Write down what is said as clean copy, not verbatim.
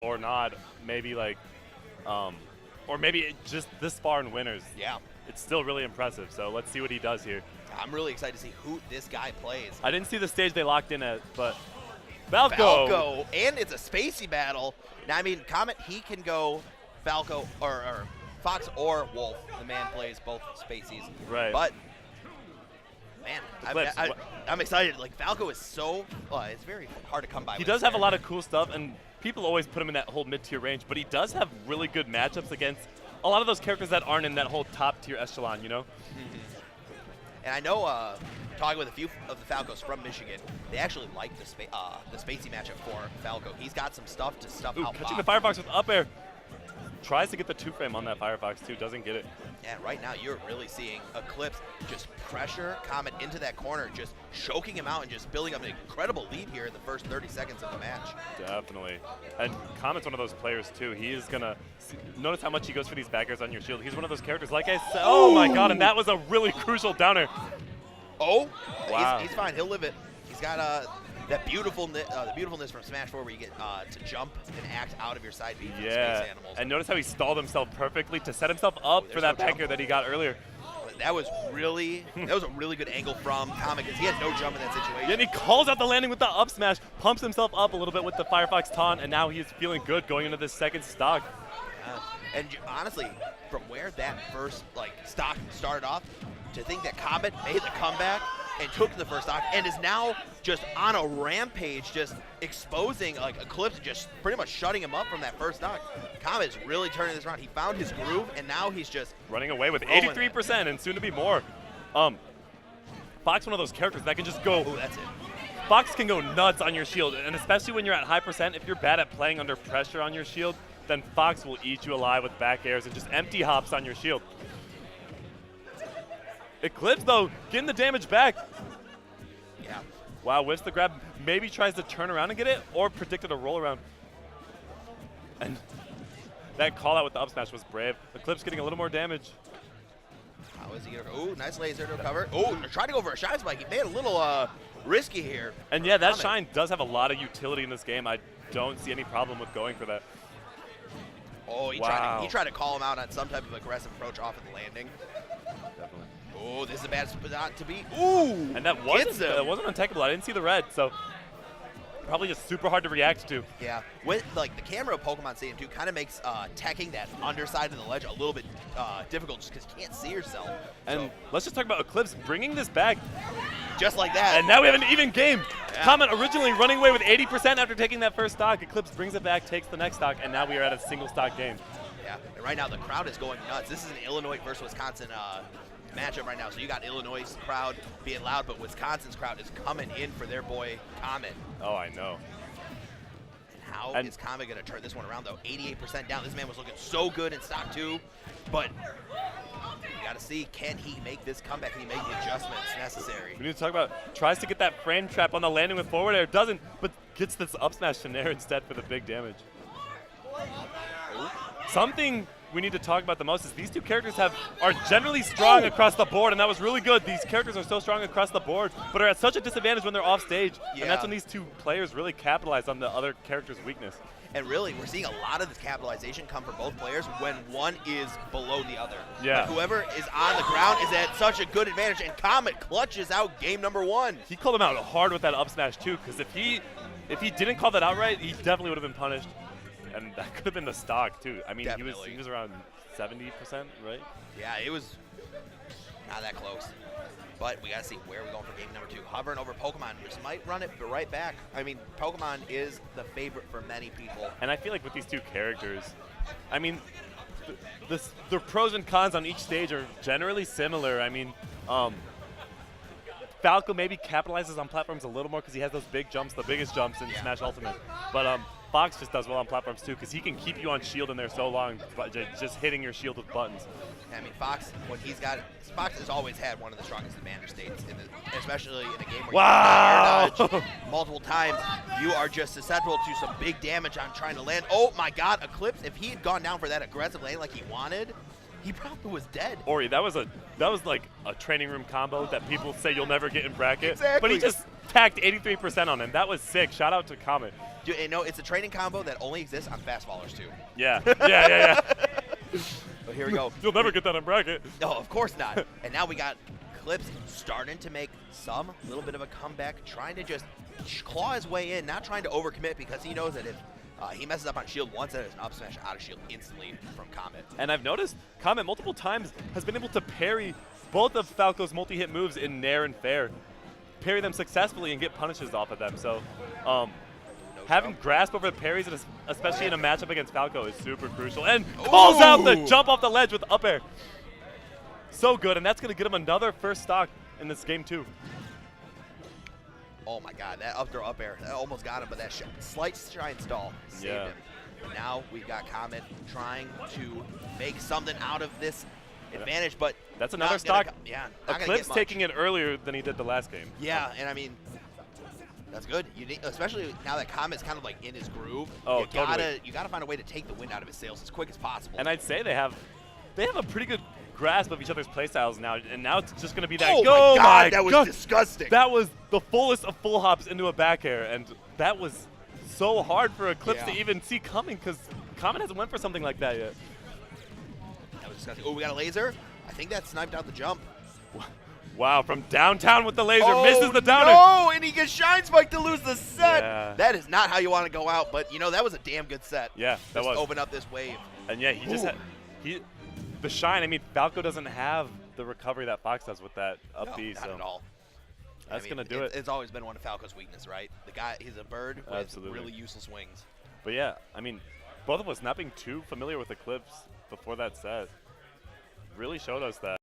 or not, maybe like, or maybe just this far in winners. Yeah. It's still really impressive, so let's see what he does here. I'm really excited to see who this guy plays. I didn't see the stage they locked in at, but Falco! And it's a spacey battle. Now, I mean, Comet, he can go Falco or Fox or Wolf. The man plays both spacies. Right. But, man, I'm excited. Like, Falco is so, it's very hard to come by. He does have a lot of cool stuff, and people always put him in that whole mid-tier range, but he does have really good matchups against a lot of those characters that aren't in that whole top-tier echelon, you know? And I know, talking with a few of the Falcos from Michigan, they actually like the spacey matchup for Falco. He's got some stuff to stuff out. Catching the Firefox with up air. Tries to get the 2-frame on that Firefox, too. Doesn't get it. And right now, you're really seeing Eclipz just pressure Comet into that corner, just choking him out and just building up an incredible lead here in the first 30 seconds of the match. Definitely. And Comet's one of those players, too. He is going to notice how much he goes for these back airs on your shield. He's one of those characters, like I said. Oh, my God. And that was a really crucial downer. Oh, wow. He's fine. He'll live it. He's got that beautifulness from Smash 4 where you get to jump and act out of your side beat for the space animals. And notice how he stalled himself perfectly to set himself up for that back air that he got earlier. That was a really good angle from Comet because he had no jump in that situation. Yeah, and he calls out the landing with the up smash, pumps himself up a little bit with the Firefox taunt, and now he's feeling good going into this second stock. And honestly, from where that first stock started off, to think that Comet made the comeback and took the first stock and is now just on a rampage, just exposing Eclipz, just pretty much shutting him up from that first stock. Comet is really turning this around. He found his groove, and now he's just running away with 83% and soon to be more. Fox, one of those characters that can just go. Oh, that's it. Fox can go nuts on your shield, and especially when you're at high percent, if you're bad at playing under pressure on your shield, then Fox will eat you alive with back airs and just empty hops on your shield. Eclipz, though, getting the damage back. Yeah. Wow, whiffs the grab. Maybe tries to turn around and get it, or predicted a roll around. And that call out with the up smash was brave. Eclipz getting a little more damage. How is he going to go? Ooh, nice laser to recover. Oh, tried to go for a shine spike. He made it a little risky here. And yeah, that shine does have a lot of utility in this game. I don't see any problem with going for that. Oh, he tried to call him out on some type of aggressive approach off of the landing. Definitely. Oh, this is a bad spot to be. Ooh! And that wasn't untechable. I didn't see the red, so probably just super hard to react to. Yeah, with the camera of Pokemon Stadium 2 kind of makes teching that underside of the ledge a little bit difficult just because you can't see yourself. And let's just talk about Eclipz bringing this back. Just like that. And now we have an even game. Yeah. Comet originally running away with 80% after taking that first stock. Eclipz brings it back, takes the next stock, and now we are at a single stock game. Yeah, and right now the crowd is going nuts. This is an Illinois versus Wisconsin matchup right now. So you got Illinois' crowd being loud, but Wisconsin's crowd is coming in for their boy Comet. Oh, I know. And how is Comet going to turn this one around, though? 88% down. This man was looking so good in stock 2, but you got to see, can he make this comeback? Can he make the adjustments necessary? We need to talk about, tries to get that frame trap on the landing with forward air, doesn't, but gets this up smash to Nair instead for the big damage. Something we need to talk about the most is these two characters are generally strong across the board, and that was really good. These characters are so strong across the board, but are at such a disadvantage when they're off stage, and that's when these two players really capitalize on the other character's weakness. And really, we're seeing a lot of this capitalization come from both players when one is below the other. Yeah. Like whoever is on the ground is at such a good advantage, and Comet clutches out game number 1. He called him out hard with that up smash too, because if he didn't call that outright, he definitely would have been punished. And that could have been the stock too. I mean, he was around 70%, right? Yeah, it was not that close. But we got to see where we're going for game number 2. Hovering over Pokemon, just might run it right back. I mean, Pokemon is the favorite for many people. And I feel like with these two characters, I mean, the pros and cons on each stage are generally similar. I mean, Falco maybe capitalizes on platforms a little more because he has those big jumps, the biggest jumps in Smash Ultimate. But Fox just does well on platforms too because he can keep you on shield in there so long, just hitting your shield with buttons. I mean, Fox, Fox has always had one of the strongest advantage states, especially in a game where you dodge multiple times. You are just susceptible to some big damage on trying to land. Oh my God, Eclipz! If he had gone down for that aggressive lane like he wanted, he probably was dead. Ori, that was like a training room combo that people say you'll never get in bracket. Exactly. But tacked 83% on him. That was sick. Shout out to Comet. Dude, you know, it's a training combo that only exists on fast fallers too. Yeah, yeah. But here we go. You'll never get that in bracket. No, of course not. And now we got Eclipz starting to make some little bit of a comeback, trying to just claw his way in, not trying to overcommit because he knows that if he messes up on shield once, that is an up smash out of shield instantly from Comet. And I've noticed Comet multiple times has been able to parry both of Falco's multi-hit moves in Nair and Fair, parry them successfully and get punishes off of them. So having grasp over the parries, and especially in a matchup against Falco, is super crucial. And calls out the jump off the ledge with up air. So good, and that's going to get him another first stock in this game too. Oh my god, that up throw up air, that almost got him, but that slight shine stall saved him. And now we've got Comet trying to make something out of this advantage, but that's another stock. Eclipz taking it earlier than he did the last game. Yeah, and I mean, that's good. You need, especially now that Comet's kind of like in his groove. Oh, you gotta find a way to take the wind out of his sails as quick as possible. And I'd say they have a pretty good grasp of each other's playstyles now, and now it's just going to be that. Oh my god, that was disgusting. That was the fullest of full hops into a back air, and that was so hard for Eclipz to even see coming because Comet hasn't went for something like that yet. That was disgusting. Oh, we got a laser. I think that sniped out the jump. Wow, from downtown with the laser, misses the downer. Oh, and he gets shine spike to lose the set. Yeah. That is not how you want to go out, but you know, that was a damn good set. Yeah, that was. Open up this wave. And yeah, he just had, the shine, I mean, Falco doesn't have the recovery that Fox does with that up B. Not at all. That's going to do it. It's always been one of Falco's weaknesses, right? The guy, he's a bird with really useless wings. But yeah, I mean, both of us not being too familiar with Eclipz before that set really showed us that.